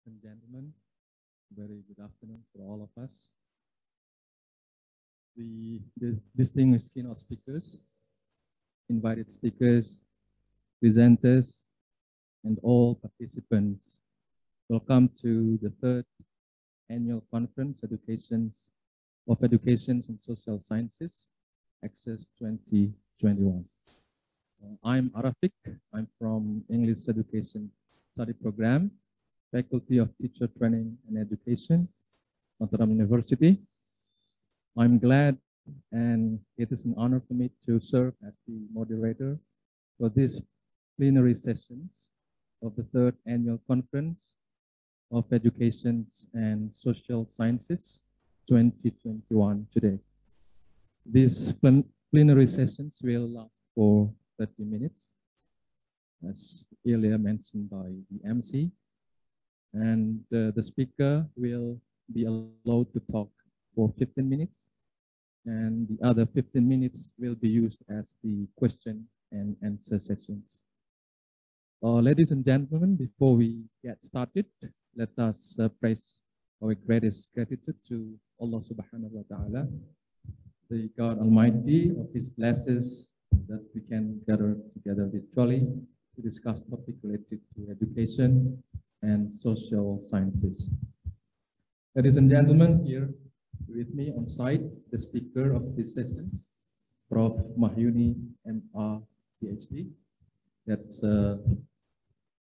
and gentlemen, very good afternoon for all of us. The distinguished keynote speakers, invited speakers, presenters, and all participants, welcome to the third annual conference of Educations and Social Sciences, Access 2021. I'm Arafik. I'm from English Education Study Program, Faculty of Teacher Training and Education, Mataram University. I'm glad and it is an honor for me to serve as the moderator for this plenary sessions of the third annual conference of Educations and Social Sciences 2021 today. These plenary sessions will last for 30 minutes, as earlier mentioned by the MC, and the speaker will be allowed to talk for 15 minutes, and the other 15 minutes will be used as the question and answer sessions. Ladies and gentlemen, before we get started, let us praise our greatest gratitude to Allah subhanahu wa ta'ala, the God Almighty, of His blessings that we can gather together virtually to discuss topics related to education and social sciences. Ladies and gentlemen, here with me on site, the speaker of this session, Prof. Mahyuni, MA, Ph.D. That's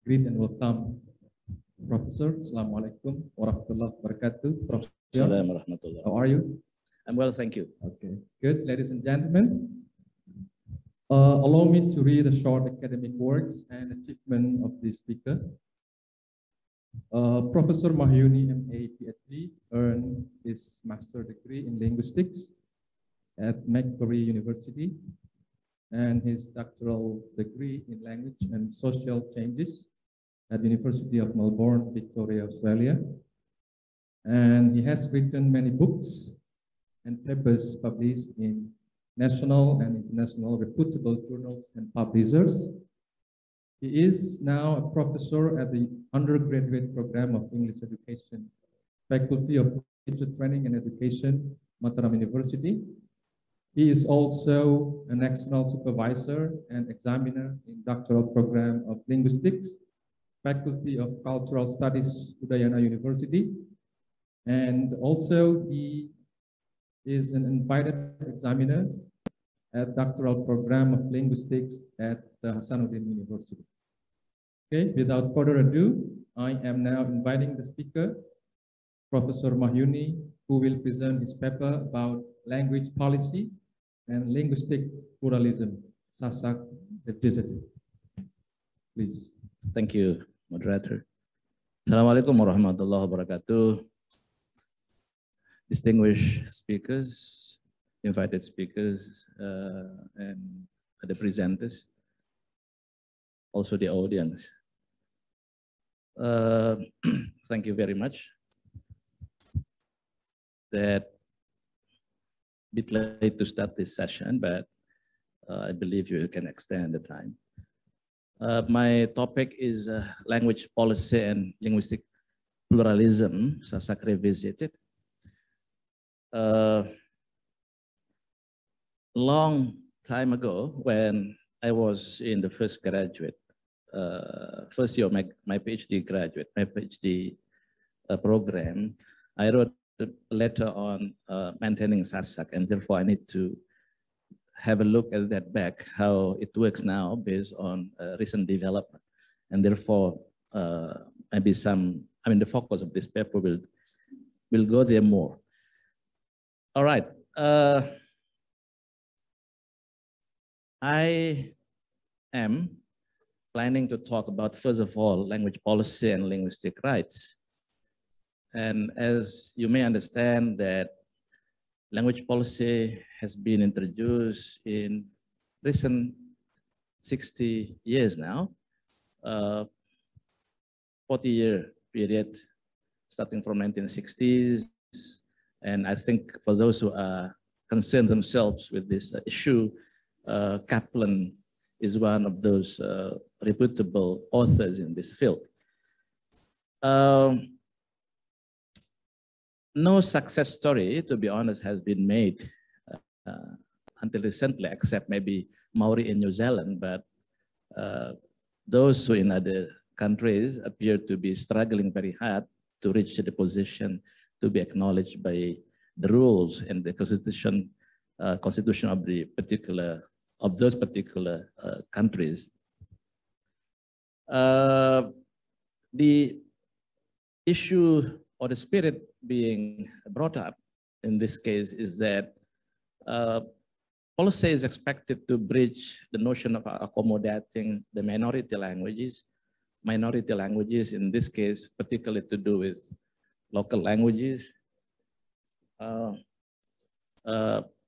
greet and welcome, Professor. Assalamualaikum warahmatullahi wabarakatuh. Professor, how are you? I'm well, thank you. Okay, good. Ladies and gentlemen, allow me to read a short academic works and achievement of this speaker. Professor Mahyuni, MA, Ph.D. earned his master's degree in linguistics at Macquarie University and his doctoral degree in language and social changes at the University of Melbourne, Victoria, Australia. And he has written many books and papers published in national and international reputable journals and publishers. He is now a professor at the undergraduate program of English Education, Faculty of Teacher Training and Education, Mataram University. He is also an external supervisor and examiner in doctoral program of linguistics, Faculty of Cultural Studies, Udayana University. And also he is an invited examiner at doctoral program of linguistics at the Hasanuddin University. Okay, without further ado, I am now inviting the speaker, Professor Mahyuni, who will present his paper about language policy and linguistic pluralism, Sasak Revisited. Please. Thank you, moderator. Assalamualaikum warahmatullahi wabarakatuh. Distinguished speakers, invited speakers, and the presenters, also the audience. Thank you very much. That a bit late to start this session, but I believe you can extend the time. My topic is language policy and linguistic pluralism, Sasak Revisited. Long time ago, when I was in the first year of my PhD graduate, my PhD program, I wrote a letter on maintaining Sasak, and therefore I need to have a look at that back, how it works now based on recent development. And therefore, maybe the focus of this paper will go there more. All right. I am planning to talk about, first of all, language policy and linguistic rights. And as you may understand, that language policy has been introduced in recent 60 years now, 40-year period, starting from 1960s. And I think for those who are concerned themselves with this issue, Kaplan is one of those reputable authors in this field. No success story, to be honest, has been made until recently, except maybe Maori in New Zealand, but those who in other countries appear to be struggling very hard to reach the position to be acknowledged by the rules and the constitution of the of those particular countries. The issue or the spirit being brought up in this case is that policy is expected to bridge the notion of accommodating the minority languages in this case, particularly to do with local languages,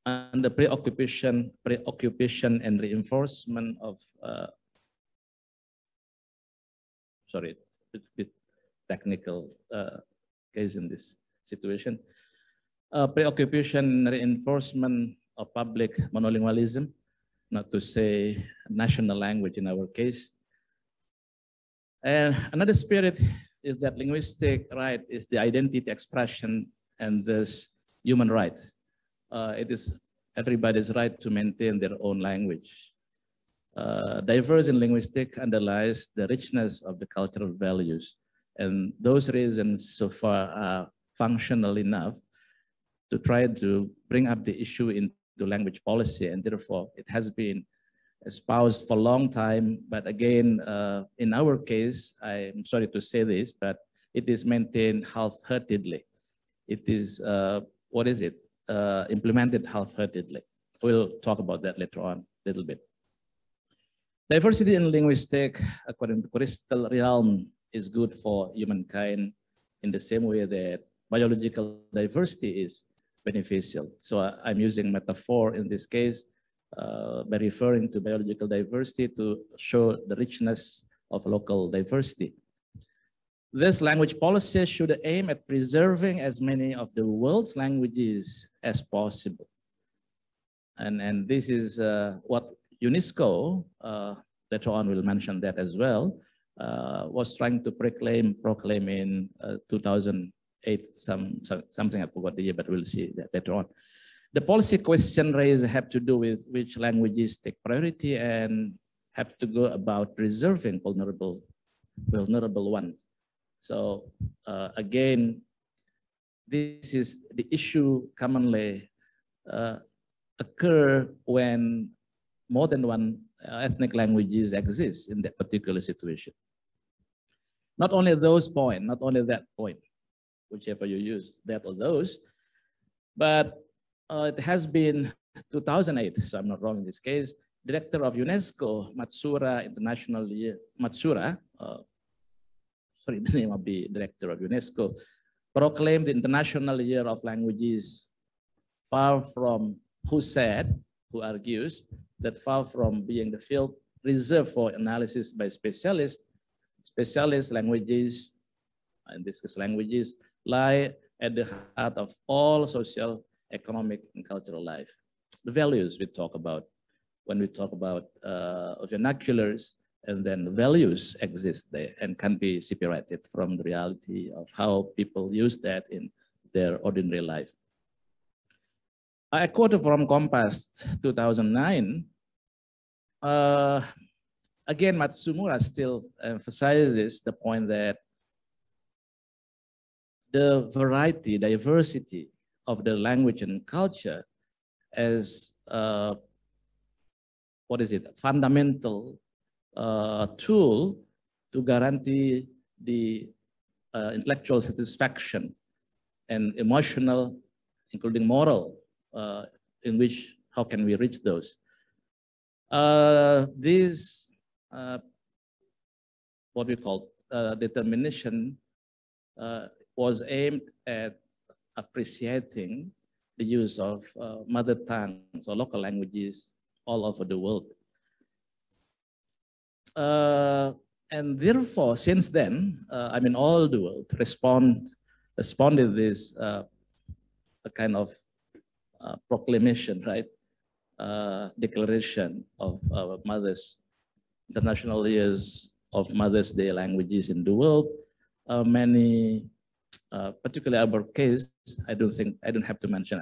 and the preoccupation and reinforcement of, sorry, a bit technical case in this situation, preoccupation and reinforcement of public monolingualism, not to say national language in our case. And another spirit is that linguistic right is the identity expression and this human right. It is everybody's right to maintain their own language. Diverse in linguistic underlies the richness of the cultural values. And those reasons so far are functional enough to try to bring up the issue into language policy. And therefore, it has been espoused for a long time. But again, in our case, I'm sorry to say this, but it is maintained half-heartedly. It is, implemented half-heartedly. We'll talk about that later on a little bit. Diversity in linguistic, according to crystal realm, is good for humankind in the same way that biological diversity is beneficial. So I'm using metaphor in this case by referring to biological diversity to show the richness of local diversity. This language policy should aim at preserving as many of the world's languages as possible. And this is what UNESCO, later on we'll mention that as well, was trying to proclaim in 2008, something I forgot the year, but we'll see that later on. The policy question raised have to do with which languages take priority and have to go about preserving vulnerable ones. So again, this is the issue commonly occur when more than one ethnic languages exist in that particular situation. Not only those point, not only that point, whichever you use, that or those, but it has been 2008, so I'm not wrong in this case, Director of UNESCO, Matsura International Year, Matsura, sorry, the name of the Director of UNESCO, proclaimed the International Year of Languages, far from, who argues that far from being the field reserved for analysis by specialist languages, in this case languages, lie at the heart of all social, economic, and cultural life. The values we talk about when we talk about vernaculars, and then values exist there and can be separated from the reality of how people use that in their ordinary life. I quoted from Compass 2009. Again, Matsumura still emphasizes the point that the diversity of the language and culture as fundamental tool to guarantee the intellectual satisfaction and emotional, including moral, in which how can we reach those? This what we call determination was aimed at appreciating the use of mother tongues or local languages all over the world. And therefore, since then, all the world responded this a kind of proclamation, right? Declaration of International Years of Mother's Day languages in the world. many, particularly our case, I don't have to mention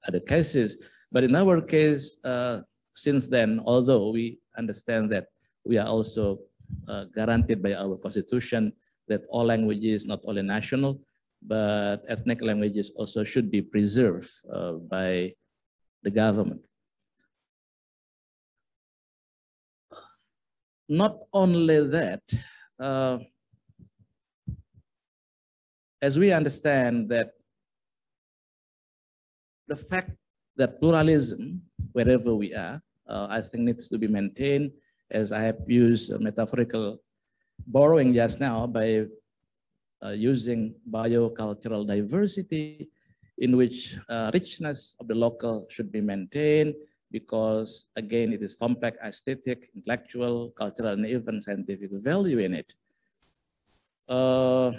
other cases, but in our case, since then, although we understand that we are also guaranteed by our constitution that all languages, not only national, but ethnic languages also should be preserved by the government. Not only that, as we understand that the fact that pluralism, wherever we are, I think needs to be maintained, as I have used a metaphorical borrowing just now by using biocultural diversity, in which richness of the local should be maintained, because again, it is complex aesthetic, intellectual, cultural, and even scientific value in it. So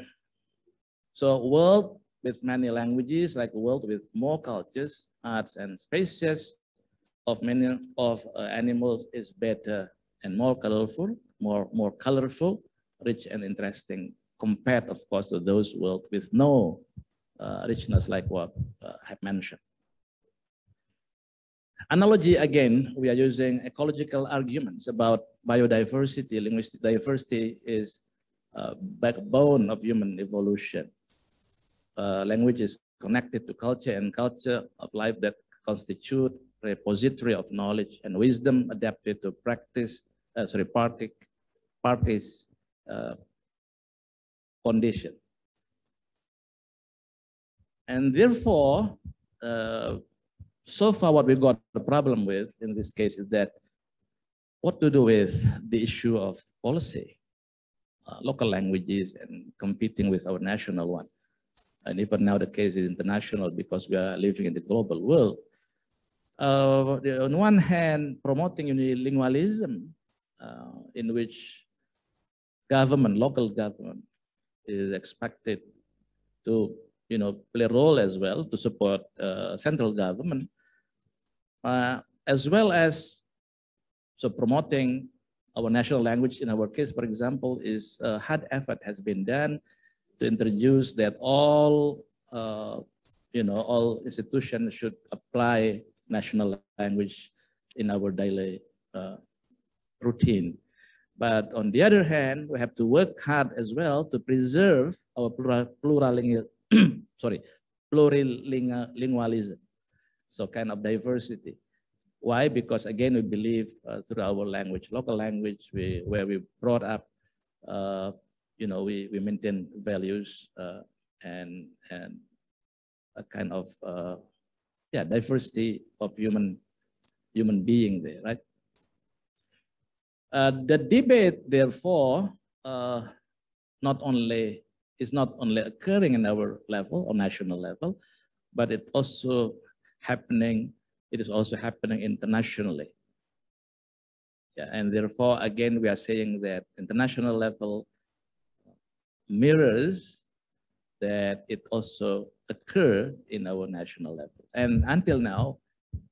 world with many languages, like a world with more cultures, arts, and species of many animals is better and more colorful, more colorful, rich and interesting, compared, of course, to those world with no richness, like what I have mentioned. Analogy, again, we are using ecological arguments about biodiversity. Linguistic diversity is backbone of human evolution. Language is connected to culture, and culture of life that constitute repository of knowledge and wisdom adapted to practice, parties condition. And therefore, so far what we got the problem with in this case is that what to do with the issue of policy, local languages and competing with our national one. And even now the case is international because we are living in the global world. On one hand, promoting unilingualism, in which government, local government, is expected to, play a role as well to support central government, as well as promoting our national language. In our case, for example, is hard effort has been done to introduce that all all institutions should apply national language in our daily routine. But on the other hand, we have to work hard as well to preserve our plurilingualism, so kind of diversity. Why? Because again, we believe through our language, local language, where we brought up, we maintain values and a kind of diversity of human being there, right? The debate, therefore, is not only occurring in our level or national level, but it is also happening internationally. Yeah, and therefore, again, we are saying that international level mirrors that it also occur in our national level. And until now,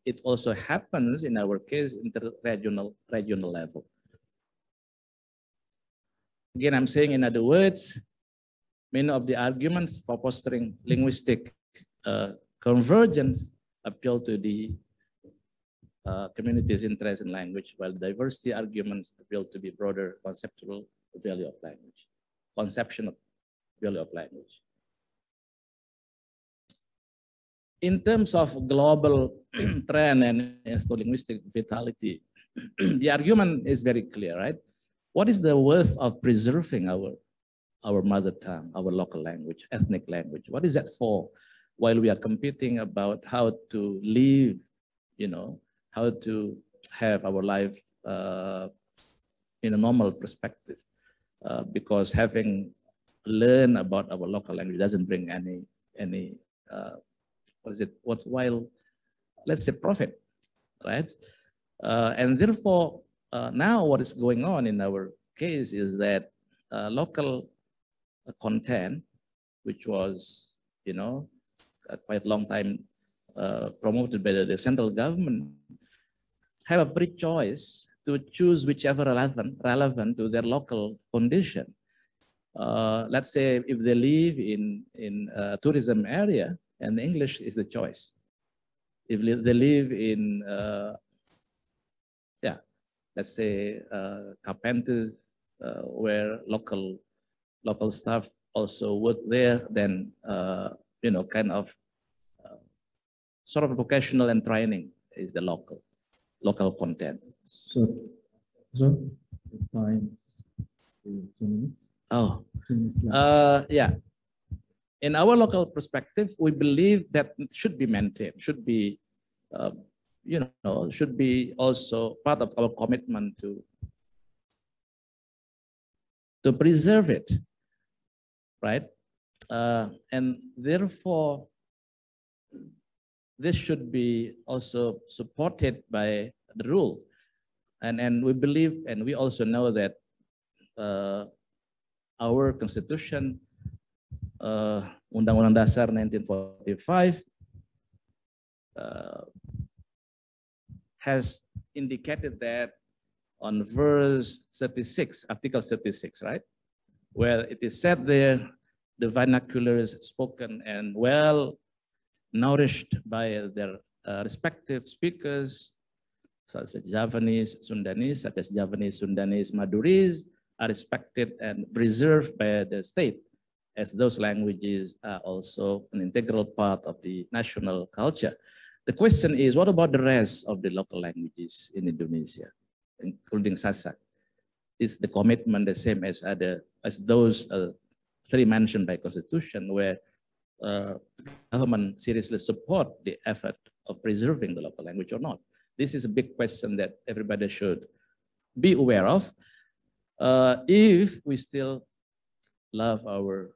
it also happens in our case, regional level. Again, I'm saying in other words, many of the arguments for fostering linguistic convergence appeal to the community's interest in language, while diversity arguments appeal to the broader conceptual value of language, conception of value of language. In terms of global trend and ethno-linguistic vitality, the argument is very clear, right? What is the worth of preserving our mother tongue, our local language, ethnic language? What is that for? While we are competing about how to live, how to have our life in a normal perspective, because having learned about our local language doesn't bring any worthwhile, let's say, profit, right? And therefore, now what is going on in our case is that local content, which was, quite a long time promoted by the central government, have a free choice to choose whichever relevant to their local condition. let's say if they live in a tourism area, and English is the choice. If they live in, yeah, let's say carpenter, where local staff also work there, then you know, kind of sort of vocational and training is the local content. So the time is 2 minutes. Oh, 2 minutes left. yeah. In our local perspective, we believe that it should be maintained, should be, you know, should be also part of our commitment to preserve it, right? And therefore, this should be also supported by the rule. And we believe, and we also know that our constitution, Undang-Undang Dasar 1945, has indicated that on verse 36, Article 36, right? Where it is said there, the vernacular is spoken and well nourished by their respective speakers, such as Javanese, Sundanese, Madurese, are respected and preserved by the state, as those languages are also an integral part of the national culture. The question is, what about the rest of the local languages in Indonesia, including Sasak? Is the commitment the same as those three mentioned by Constitution, where government seriously support the effort of preserving the local language or not? This is a big question that everybody should be aware of if we still love our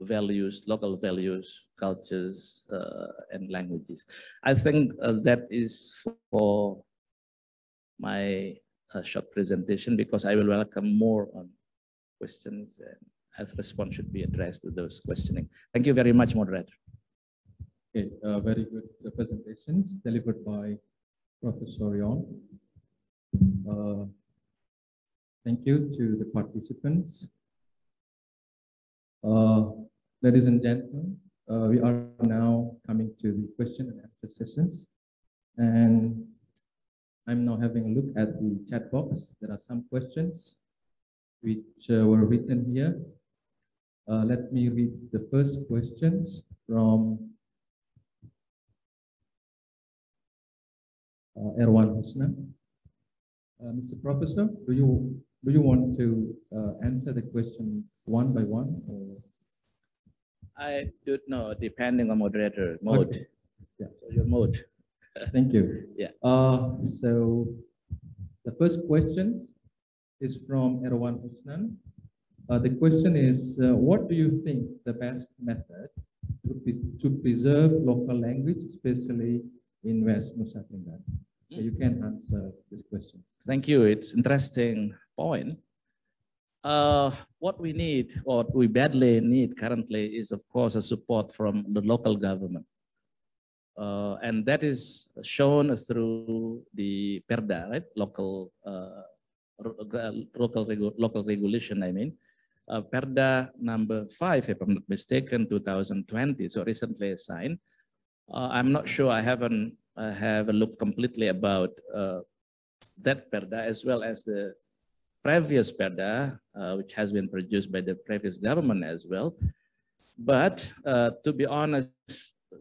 values, local values, cultures, and languages. I think that is for my short presentation, because I will welcome more on questions, and as response should be addressed to those questioning. Thank you very much, moderator. Okay, very good presentations delivered by Professor Yon. Thank you to the participants. Ladies and gentlemen, we are now coming to the question and answer sessions. And I'm now having a look at the chat box. There are some questions which were written here. Let me read the first questions from Erwan Husna. Mr. Professor, do you want to answer the question one by one? Or? I don't know, depending on moderator mode. Okay. Yeah. So your mode. Thank you. Yeah. So the first question is from Erwan Husnan. The question is, what do you think the best method to preserve local language, especially in West Nusa Tenggara? You can answer this question. Thank you. It's interesting point. What we need, what we badly need currently, is of course a support from the local government, and that is shown through the Perda, right? Local regulation. I mean, Perda number 5, if I'm not mistaken, 2020. So recently signed. I'm not sure. I haven't have a look completely about that Perda, as well as the previous Perda, which has been produced by the previous government as well. But to be honest,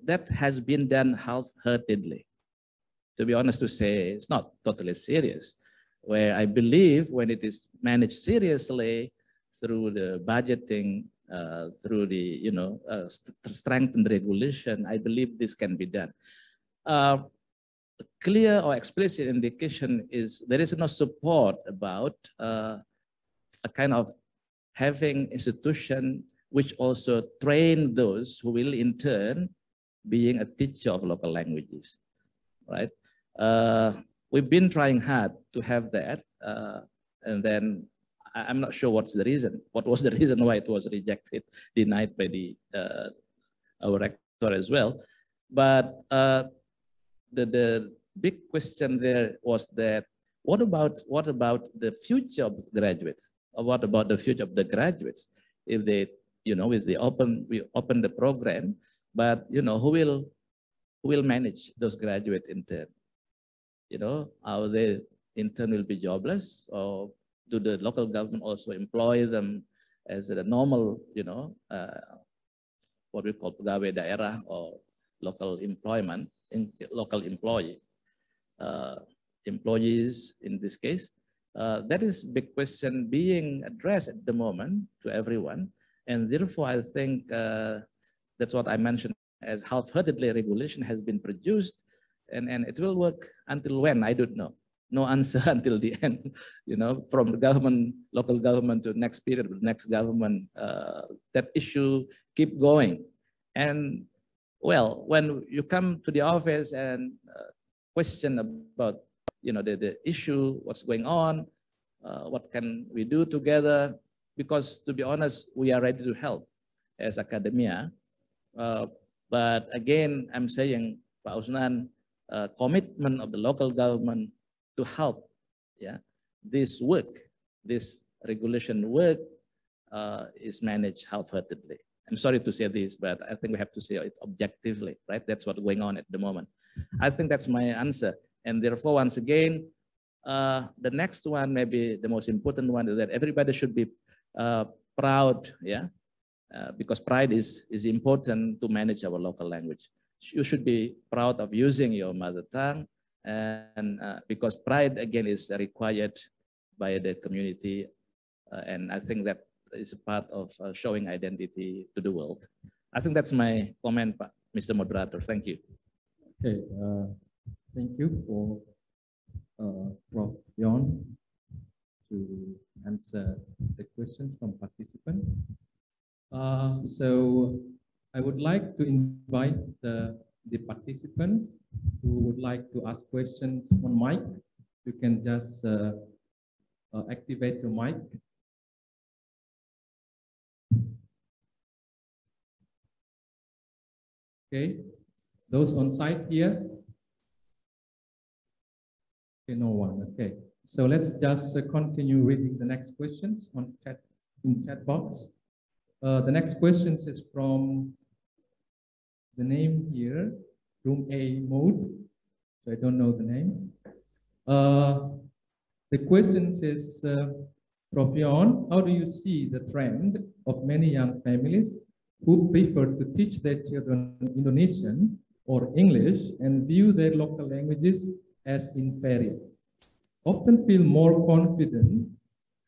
that has been done half-heartedly. To be honest to say, it's not totally serious. Where I believe when it is managed seriously through the budgeting, through the strengthened regulation, I believe this can be done. Clear or explicit indication is there is no support about a kind of having institution which also train those who will in turn being a teacher of local languages, right? We've been trying hard to have that, and then I'm not sure what's the reason. What was the reason why it was rejected, denied by the our rector as well? But the big question there was that what about the future of graduates? Or what about the future of the graduates? if they, with the we open the program, but who will manage those graduates in turn? Are they in turn will be jobless, or do the local government also employ them as a normal, what we call pegawai daerah or local employment, local employees in this case? That is big question being addressed at the moment to everyone. And therefore, I think that's what I mentioned as half-heartedly regulation has been produced, and it will work until when, I don't know. No answer until the end, from the government, local government to next period, next government, that issue keep going. And well, when you come to the office and question about, the issue, what's going on, what can we do together? Because to be honest, we are ready to help as academia. But again, I'm saying, Pak Usnan, commitment of the local government to help, this work, this regulation work is managed half-heartedly. I'm sorry to say this, but I think we have to say it objectively, right? That's what's going on at the moment. I think that's my answer. And therefore, once again, the next one, maybe the most important one, is that everybody should be proud, because pride is important to manage our local language. You should be proud of using your mother tongue, and because pride, again, is required by the community. And I think that is a part of showing identity to the world. I think that's my comment, Mr. Moderator. Thank you. Okay, thank you for Prof. Yon to answer the questions from participants. So I would like to invite the participants who would like to ask questions on mic. You can just activate your mic. Okay, those on site here? Okay, no one, okay. So let's just continue reading the next questions on chat box. The next question is from the name here, room A mode. So I don't know the name. The question is, Prof. Yon, how do you see the trend of many young families who prefer to teach their children Indonesian or English and view their local languages as inferior? Often feel more confident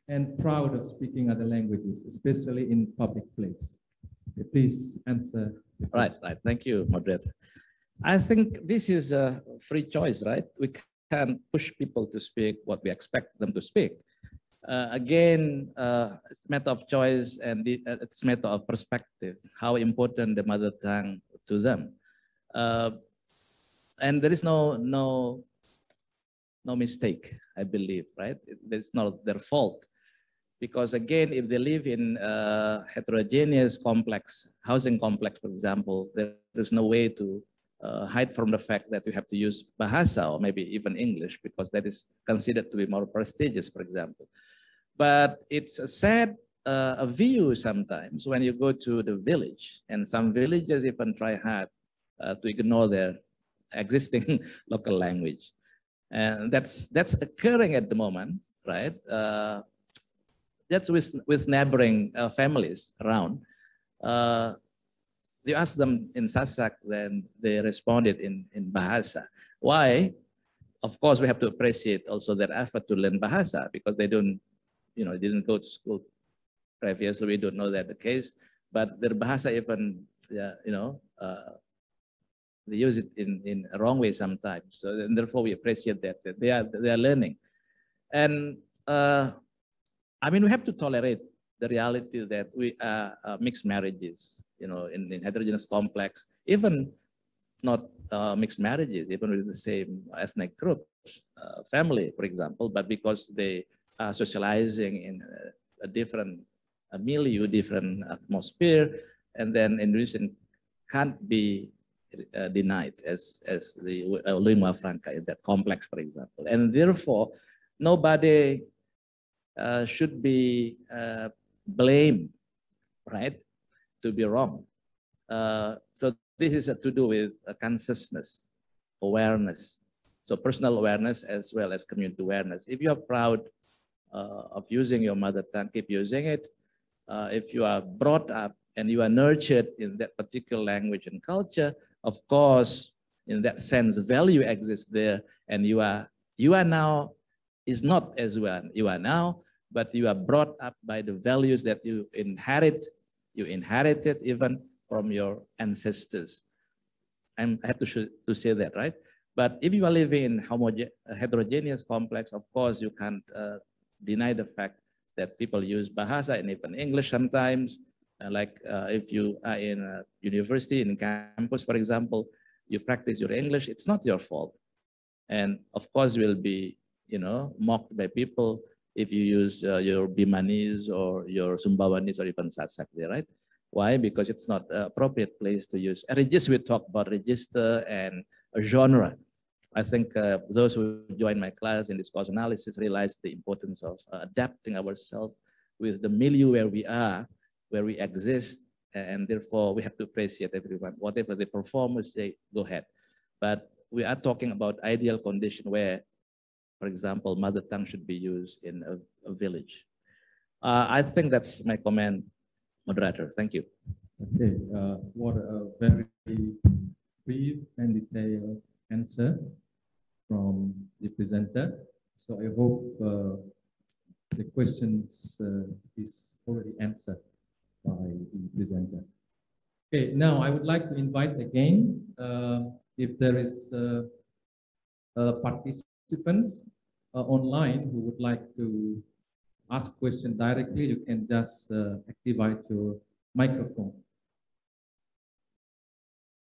and proud of speaking other languages, especially in public place. Okay, please answer. Right. Thank you, moderator. I think this is a free choice, right? We can push people to speak what we expect them to speak. Again, it's a matter of choice, and it's a matter of perspective, how important the mother tongue to them. And there is no mistake, I believe, right? It's not their fault. Because again, if they live in a heterogeneous complex, housing complex, for example, there is no way to hide from the fact that you have to use Bahasa or maybe even English, because that is considered to be more prestigious, for example. But it's a sad view sometimes when you go to the village, and some villages even try hard to ignore their existing local language. And that's occurring at the moment, right? That's with neighboring families around. You ask them in Sasak, then they responded in Bahasa. Why? Of course, we have to appreciate also their effort to learn Bahasa, because they don't, didn't go to school previously. We don't know that the case, but their Bahasa even, they use it in a wrong way sometimes. So and therefore we appreciate that they are learning. And I mean, we have to tolerate the reality that we are mixed marriages, in heterogeneous complex, even not mixed marriages, even with the same ethnic group, family, for example, but because they are socializing in a different milieu, different atmosphere, and then Indonesian can't be denied as the lingua franca in that complex, for example. And therefore, nobody should be blamed right, to be wrong. So this is to do with consciousness, awareness. So personal awareness as well as community awareness. If you are proud of using your mother tongue, keep using it. If you are brought up and you are nurtured in that particular language and culture, of course, in that sense, value exists there, and you are now is not as well you are now, but you are brought up by the values that you inherited even from your ancestors. I have to say that, right? But if you are living in a heterogeneous complex, of course, you can't deny the fact that people use Bahasa and even English sometimes. If you are in a university, in campus, for example, you practice your English, it's not your fault. And of course, you will be, mocked by people if you use your Bimanis or your Sumbawanis or even Sasak there, right? Why? Because it's not an appropriate place to use. And we talk about register and a genre. I think those who join my class in discourse analysis realize the importance of adapting ourselves with the milieu where we are, where we exist, and therefore we have to appreciate everyone. Whatever they perform, we say, go ahead. But we are talking about ideal condition where, for example, mother tongue should be used in a village. I think that's my comment, moderator. Thank you. Okay, what a very brief and detailed answer from the presenter. So I hope the questions is already answered by the presenter. Okay, now I would like to invite again, if there is participants online who would like to ask questions directly, you can just activate your microphone.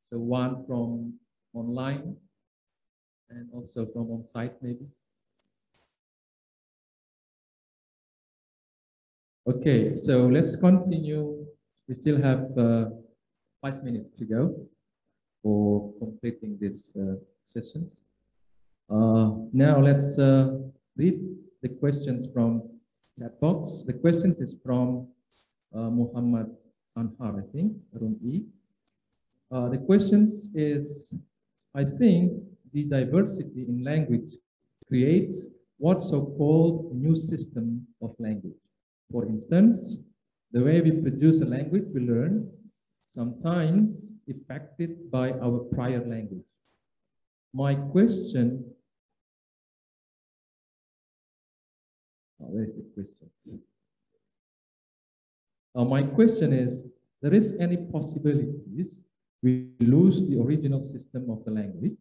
So one from online and also from on site maybe. Okay, so let's continue. We still have 5 minutes to go for completing these sessions. Now let's read the questions from chat box. The questions is from Muhammad Anhar, I think, room E. The questions is, I think the diversity in language creates what so-called new system of language. For instance, the way we produce a language we learn, sometimes affected by our prior language. My question, where's the questions? My question is, there is any possibilities we lose the original system of the language?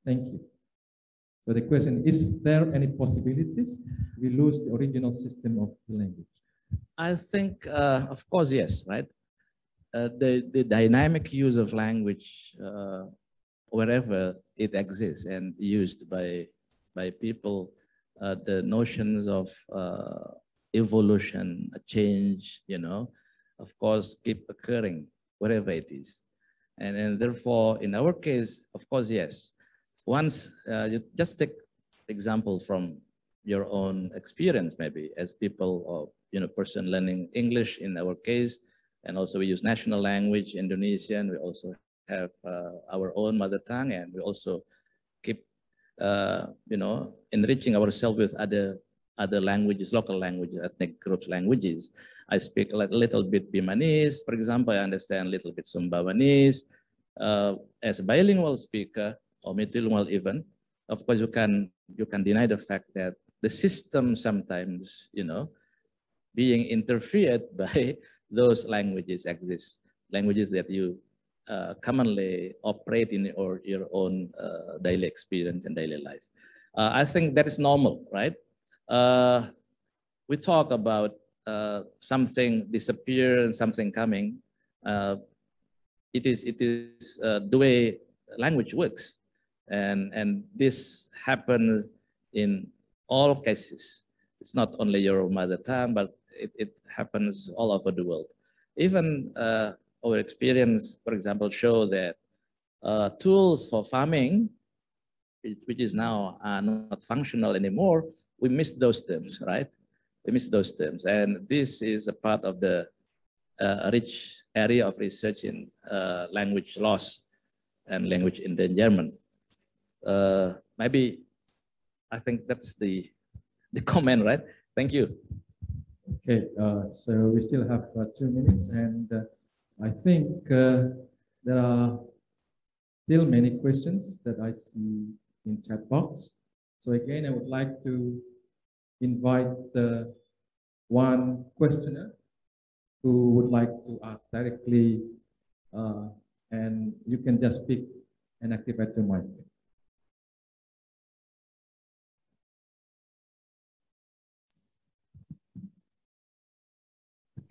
Thank you. So the question, is there any possibilities we lose the original system of the language? I think, of course, yes, right? The dynamic use of language wherever it exists and used by people, the notions of evolution, change, of course, keep occurring wherever it is. And therefore, in our case, of course, yes. Once you just take example from your own experience, maybe as people or person learning English in our case, and also we use national language, Indonesian. We also have our own mother tongue, and we also keep enriching ourselves with other languages, local languages, ethnic groups languages. I speak a little bit Bimanis, for example. I understand a little bit Sumbawanese. As a bilingual speaker, or multilingual even, of course, you can deny the fact that the system sometimes, being interfered by those languages exist, languages that you commonly operate in your own daily experience and daily life. I think that is normal, right? We talk about something disappear and something coming. It is the way language works. And this happens in all cases. It's not only your mother tongue, but it happens all over the world. Even our experience, for example, show that tools for farming, which is now not functional anymore, we miss those terms, right? We miss those terms. And this is a part of the a rich area of research in language loss and language endangerment. Maybe I think that's the comment, right? Thank you. Okay, so we still have 2 minutes, and I think there are still many questions that I see in chat box. So again, I would like to invite the one questioner who would like to ask directly, and you can just speak and activate your mic.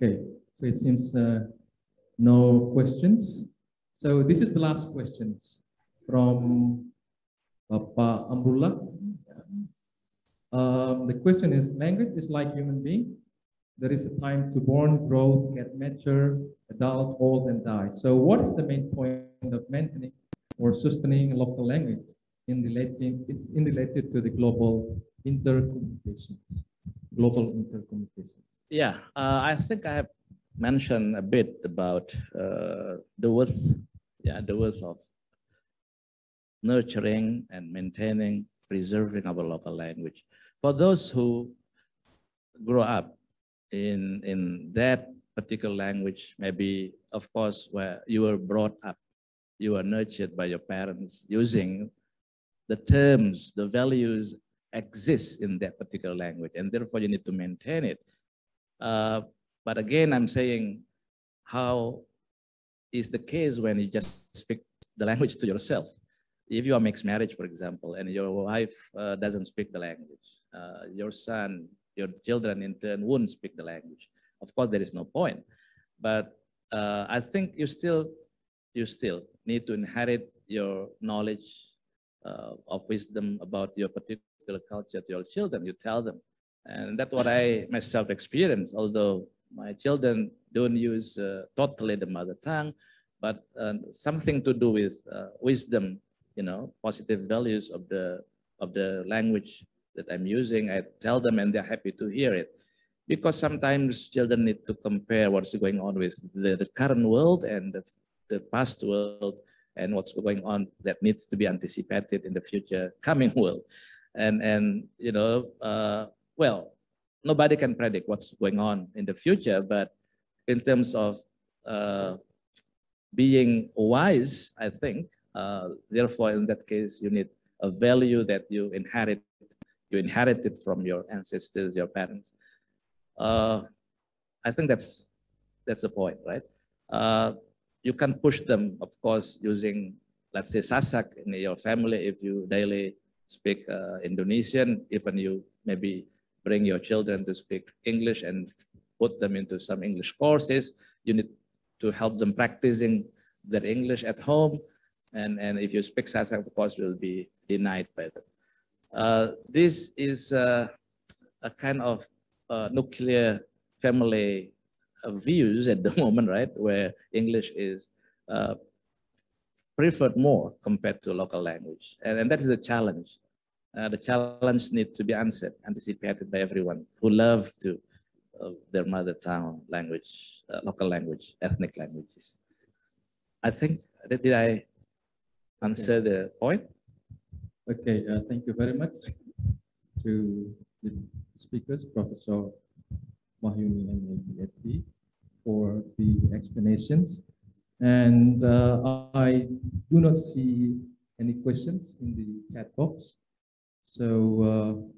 Okay, so it seems no questions. So this is the last questions from Bapak Amrullah. The question is, language is like human being. There is a time to born, grow, get mature, adult, old, and die. So what is the main point of maintaining or sustaining local language in related to the global intercommunications? Yeah, I think I have mentioned a bit about the worth of nurturing and maintaining, preserving our local language. For those who grow up in that particular language, maybe, of course, where you were brought up, you were nurtured by your parents using the terms, the values exist in that particular language, and therefore you need to maintain it. But again, I'm saying, how is the case when you just speak the language to yourself? If you are mixed marriage, for example, and your wife doesn't speak the language, your son, your children in turn wouldn't speak the language. Of course, there is no point. But I think you still need to inherit your knowledge of wisdom about your particular culture to your children. You tell them. And that's what I myself experienced, although my children don't use totally the mother tongue, but something to do with wisdom, positive values of the language that I'm using. I tell them and they're happy to hear it. Because sometimes children need to compare what's going on with the current world and the past world and what's going on that needs to be anticipated in the future coming world. And well, nobody can predict what's going on in the future, but in terms of being wise, I think, therefore, in that case, you need a value that you inherited from your ancestors, your parents. I think that's the point, right? You can push them, of course, using, let's say, Sasak in your family. If you daily speak Indonesian, even you maybe bring your children to speak English and put them into some English courses, you need to help them practicing their English at home. And if you speak Sasak, of course, will be denied by them. This is a kind of nuclear family views at the moment, right? Where English is preferred more compared to local language. And that is the challenge. The challenge needs to be answered, anticipated by everyone who love to their mother tongue language, local language, ethnic languages. I think, did I answer the point? Okay, thank you very much to the speakers, Professor Mahyuni and Ph.D. for the explanations. And I do not see any questions in the chat box. So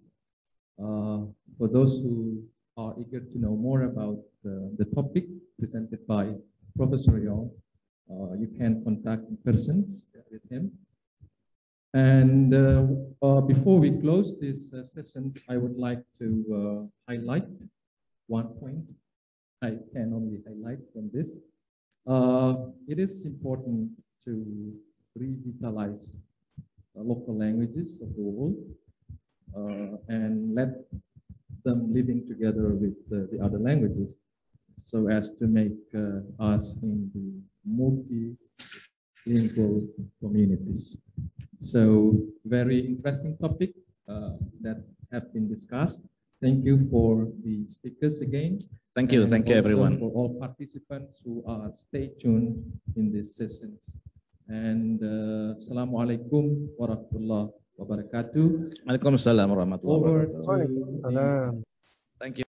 for those who are eager to know more about the topic presented by Professor Yong, you can contact persons with him. And before we close this sessions, I would like to highlight one point I can only highlight from this. It is important to revitalize local languages of the world and let them living together with the other languages so as to make us in the multilingual communities. So very interesting topic that have been discussed. Thank you for the speakers again. Thank you And also everyone. for all participants who are stay tuned in these sessions. And Assalamualaikum warahmatullahi wabarakatuh. Waalaikumsalam warahmatullahi Over wabarakatuh. to the Thank you.